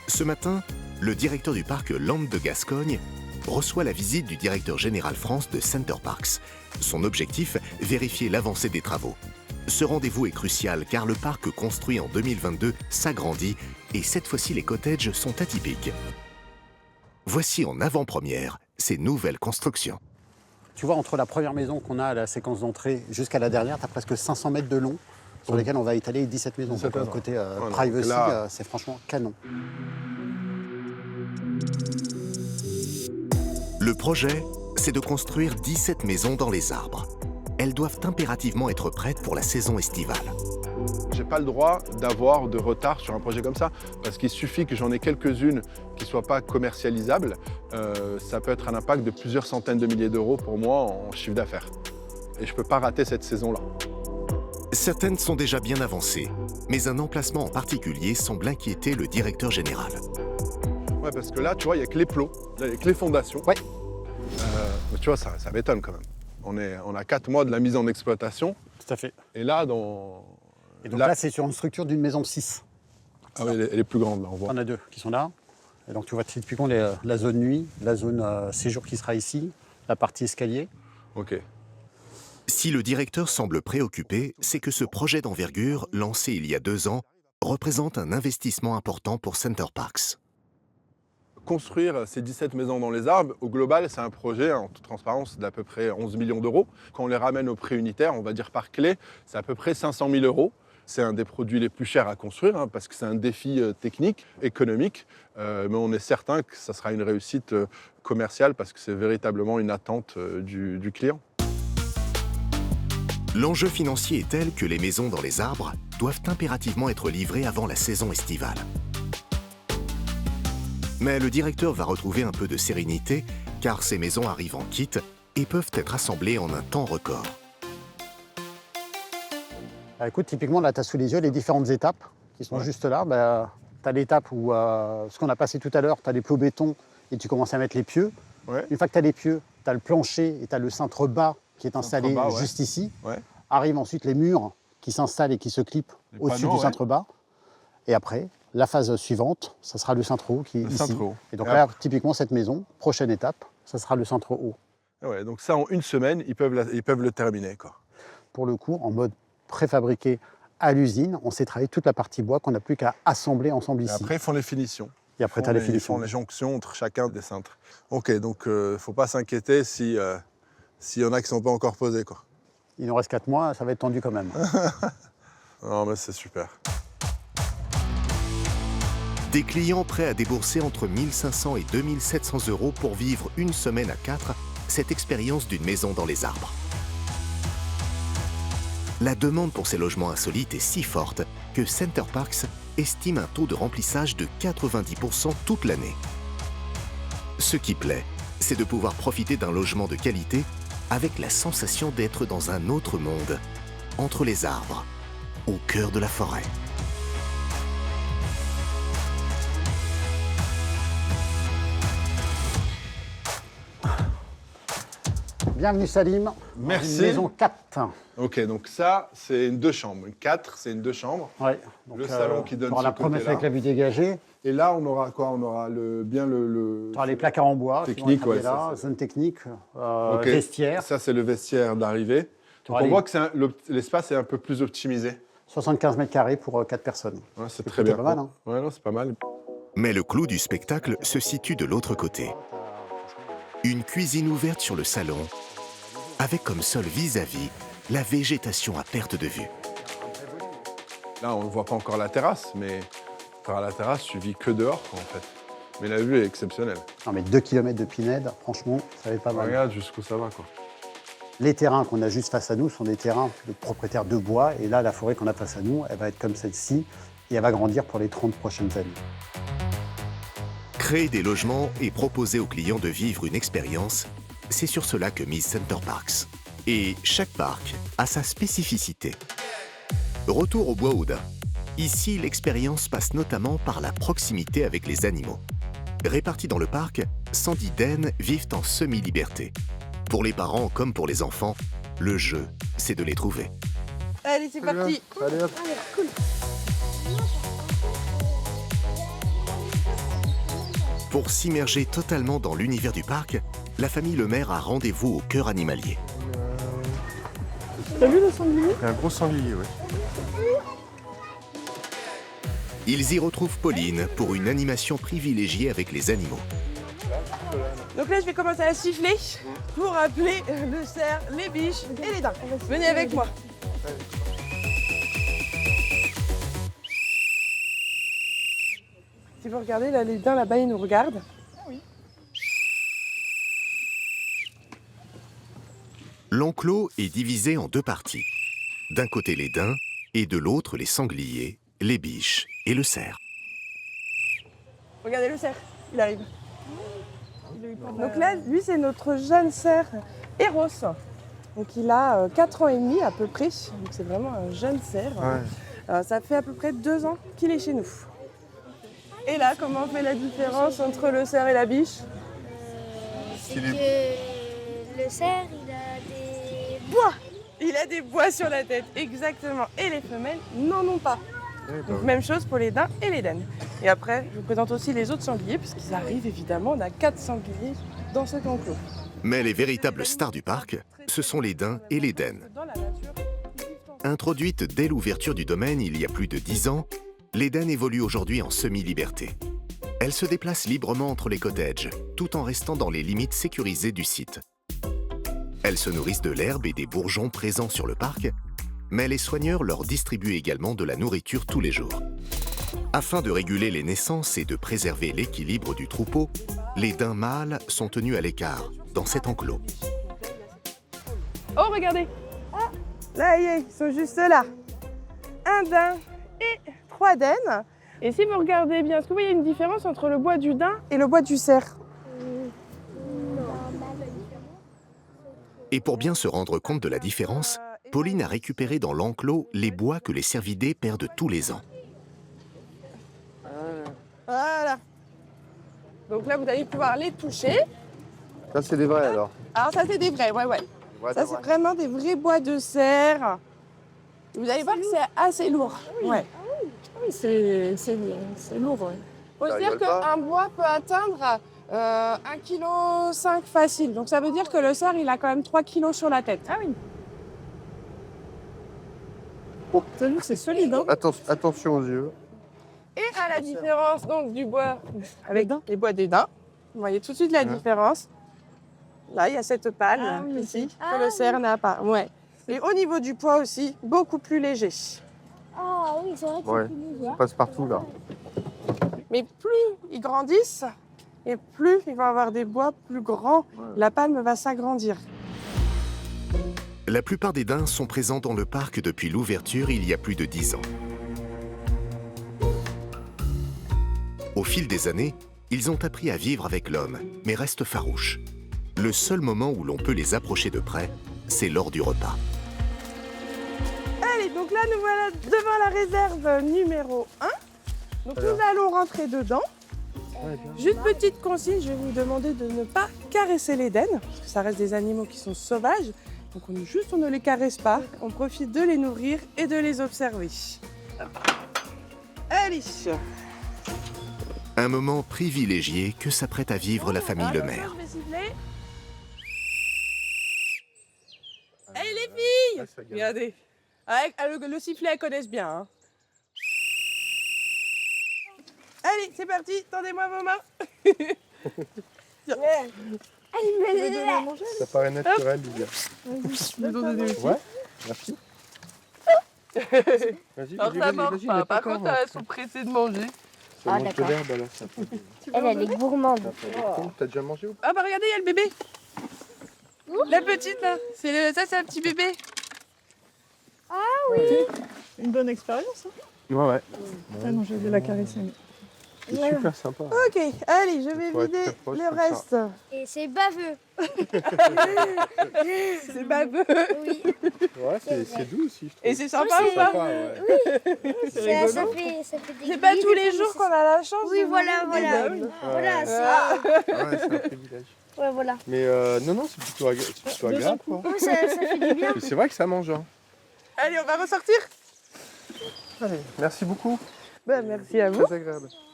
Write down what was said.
Ce matin, le directeur du parc Landes de Gascogne reçoit la visite du directeur général France de Center Parcs. Son objectif, vérifier l'avancée des travaux. Ce rendez-vous est crucial car le parc construit en 2022 s'agrandit et cette fois-ci les cottages sont atypiques. Voici en avant-première ces nouvelles constructions. Tu vois, entre la première maison qu'on a à la séquence d'entrée jusqu'à la dernière, tu as presque 500 mètres de long sur lesquels on va étaler 17 maisons. 17 Donc, côté privacy, c'est franchement canon. Le projet, c'est de construire 17 maisons dans les arbres. Elles doivent impérativement être prêtes pour la saison estivale. J'ai pas le droit d'avoir de retard sur un projet comme ça, parce qu'il suffit que j'en ai quelques-unes qui ne soient pas commercialisables. Ça peut être un impact de plusieurs centaines de milliers d'euros pour moi en chiffre d'affaires. Et je ne peux pas rater cette saison-là. Certaines sont déjà bien avancées, mais un emplacement en particulier semble inquiéter le directeur général. Ouais, parce que là, tu vois, il n'y a que les plots, il n'y a que les fondations. Ouais. Tu vois, ça m'étonne quand même. On a 4 mois de la mise en exploitation. Tout à fait. Et là, Et donc là c'est sur une structure d'une maison 6. Ah oui, elle est plus grande, là, on voit. On a 2 qui sont là. Et donc tu vois typiquement la zone nuit, la zone séjour qui sera ici, la partie escalier. Ok. Si le directeur semble préoccupé, c'est que ce projet d'envergure, lancé il y a 2 ans, représente un investissement important pour Center Parcs. Construire ces 17 maisons dans les arbres, au global, c'est un projet, en toute transparence, d'à peu près 11 millions d'euros. Quand on les ramène au prix unitaire, on va dire par clé, c'est à peu près 500 000 euros. C'est un des produits les plus chers à construire, parce que c'est un défi technique, économique. Mais on est certain que ça sera une réussite commerciale, parce que c'est véritablement une attente du client. L'enjeu financier est tel que les maisons dans les arbres doivent impérativement être livrées avant la saison estivale. Mais le directeur va retrouver un peu de sérénité car ces maisons arrivent en kit et peuvent être assemblées en un temps record. Écoute, typiquement là tu as sous les yeux les différentes étapes qui sont juste là. Tu as l'étape où, ce qu'on a passé tout à l'heure, tu as les plots béton et tu commences à mettre les pieux. Ouais. Une fois que tu as les pieux, tu as le plancher et tu as le cintre bas qui est installé juste ici. Ouais. Arrivent ensuite les murs qui s'installent et qui se clippent au-dessus du cintre bas. Et après, la phase suivante, ça sera le cintre haut qui est ici. Cintre haut. Et donc là, typiquement, cette maison, prochaine étape, ça sera le cintre haut. Ouais, donc ça, en une semaine, ils peuvent le terminer, quoi. Pour le coup, en mode préfabriqué à l'usine, on s'est travaillé toute la partie bois qu'on n'a plus qu'à assembler ensemble Et ici. après, ils font les finitions. Et après, tu as les finitions. Ils font les jonctions entre chacun des cintres. Ok, donc il ne faut pas s'inquiéter s'il y en a qui ne sont pas encore posés, quoi. Il nous reste 4 mois, ça va être tendu quand même. Non, mais c'est super. Des clients prêts à débourser entre 1 500 et 2 700 euros pour vivre une semaine à 4 cette expérience d'une maison dans les arbres. La demande pour ces logements insolites est si forte que Center Parcs estime un taux de remplissage de 90% toute l'année. Ce qui plaît, c'est de pouvoir profiter d'un logement de qualité avec la sensation d'être dans un autre monde, entre les arbres, au cœur de la forêt. Bienvenue Salim. Merci. Une maison 4. Ok, donc ça, c'est une 2 chambres. Une 4, c'est une 2 chambres. Ouais. Donc, Le salon qui donne on aura ce la promesse côté-là. avec la vue dégagée. Et là, on aura quoi? On aura bien le... Tu auras les placards en bois. Technique, qui vont être ouais, là, ça, zone technique, Ok. vestiaire. Ça, c'est le vestiaire d'arrivée. Donc on voit que l'espace est un peu plus optimisé. 75 mètres carrés pour 4 personnes. Ouais, c'est très bien. pas mal, hein. Ouais, non, c'est pas mal. Mais le clou du spectacle se situe de l'autre côté. Une cuisine ouverte sur le salon, avec comme seul vis-à-vis la végétation à perte de vue. Là, on ne voit pas encore la terrasse, mais par la terrasse, tu vis que dehors, quoi, en fait. Mais la vue est exceptionnelle. Non mais 2 km de Pinède, franchement, ça va être pas mal. Regarde jusqu'où ça va, quoi. Les terrains qu'on a juste face à nous sont des terrains de propriétaires de bois. Et là, la forêt qu'on a face à nous, elle va être comme celle-ci. Et elle va grandir pour les 30 prochaines années. Créer des logements et proposer aux clients de vivre une expérience, c'est sur cela que mise Center Parcs. Et chaque parc a sa spécificité. Retour au Bois Audin. Ici, l'expérience passe notamment par la proximité avec les animaux. Répartis dans le parc, 110 dennes vivent en semi-liberté. Pour les parents comme pour les enfants, le jeu, c'est de les trouver. Allez, c'est parti. Allez, hop. Allez, cool. Pour s'immerger totalement dans l'univers du parc, la famille Lemaire a rendez-vous au cœur animalier. T'as vu le sanglier? Un gros sanglier, ouais. Ils y retrouvent Pauline pour une animation privilégiée avec les animaux. Donc là, je vais commencer à siffler pour appeler le cerf, les biches et les daims. Venez avec moi. Si vous regardez, là, les daims là-bas, ils nous regardent. L'enclos est divisé en deux parties. D'un côté les daims et de l'autre les sangliers, les biches et le cerf. Regardez le cerf, il arrive. Donc là, lui, c'est notre jeune cerf Eros. Donc il a 4 ans et demi à peu près. Donc c'est vraiment un jeune cerf. Ouais. Ça fait à peu près 2 ans qu'il est chez nous. Et là, comment on fait la différence entre le cerf et la biche? C'est que le cerf, il a des Bois. Il a des bois sur la tête, exactement. Et les femelles n'en ont pas. Donc même chose pour les daims et les daines. Et après, je vous présente aussi les autres sangliers, puisqu'ils arrivent évidemment. On a 4 sangliers dans cet enclos. Mais les véritables stars du parc, ce sont les daims et les daines. Dans la nature, ils vivent ensemble. Introduites dès l'ouverture du domaine il y a plus de 10 ans, les daines évoluent aujourd'hui en semi-liberté. Elles se déplacent librement entre les cottages, tout en restant dans les limites sécurisées du site. Elles se nourrissent de l'herbe et des bourgeons présents sur le parc, mais les soigneurs leur distribuent également de la nourriture tous les jours. Afin de réguler les naissances et de préserver l'équilibre du troupeau, les daims mâles sont tenus à l'écart, dans cet enclos. Oh, regardez. Là, ils sont juste là. Un daim et 3 daines. Et si vous regardez bien, est-ce que vous voyez une différence entre le bois du daim et le bois du cerf? Et pour bien se rendre compte de la différence, Pauline a récupéré dans l'enclos les bois que les cervidés perdent tous les ans. Voilà. Donc là, vous allez pouvoir les toucher. Ça, c'est des vrais alors. Alors ça, c'est des vrais, ouais. Ça, c'est vraiment des vrais bois de cerf. Vous allez voir que c'est assez lourd. Ouais. Oui, c'est lourd. Ouais. Faut se Ça dire rigole pas. qu'un bois peut atteindre 1,5 kg facile. Donc ça veut dire que le cerf, il a quand même 3 kg sur la tête. Ah oui. T'as vu, c'est solide, hein? Attention aux yeux. Et à la différence donc du bois avec les bois des daims, vous voyez tout de suite la différence. Là, il y a cette palle ici que le cerf n'a pas. Ouais. Et au niveau du poids aussi, beaucoup plus léger. Ah oui, c'est vrai que Ouais. c'est plus léger. Ça passe partout là. Mais plus ils grandissent et plus ils vont avoir des bois plus grands, la palme va s'agrandir. La plupart des daims sont présents dans le parc depuis l'ouverture il y a plus de 10 ans. Au fil des années, ils ont appris à vivre avec l'homme, mais restent farouches. Le seul moment où l'on peut les approcher de près, c'est lors du repas. Allez, donc là, nous voilà devant la réserve numéro 1. Donc nous allons rentrer dedans. Juste petite consigne, je vais vous demander de ne pas caresser les daines, parce que ça reste des animaux qui sont sauvages. Donc on ne les caresse pas, on profite de les nourrir et de les observer. Allez. Un moment privilégié que s'apprête à vivre la famille Lemaire. Je vais siffler. Allez les filles, regardez. Le sifflet, elles connaissent bien. Hein. Allez, c'est parti, tendez-moi vos mains. Ça paraît naturel, Lydia. Ouais, merci. Vas-y, Alors ça mange pas, par contre, elles sont pressées de manger. Ça Ah, mange de d'accord. l'herbe alors. Ça fait... Elle est gourmande. T'as déjà mangé ou pas? Ah bah regardez, il y a le bébé. La petite là, ça c'est un petit bébé. Une bonne expérience, hein? Ouais. Ah non, je vais la caresser. C'est super sympa. Ok, allez, je vais Faut être vider très proche le comme ça. reste. Et c'est baveux. C'est baveux. Oui. Ouais, c'est doux aussi, je trouve. Et c'est sympa Oui, ou pas? Sympa, ouais. C'est Ça rigolo. fait des C'est pas bruits, tous des les bruits, jours c'est- qu'on a la chance Oui, de voilà, visiter voilà. des dames. Voilà, Ouais, c'est un privilège. ouais, voilà. Mais non, c'est plutôt, agréable, quoi. Oui, ça fait du bien. Mais c'est vrai que ça mange, hein. Allez, on va ressortir. Allez, merci beaucoup. Bah, merci à vous. Très agréable.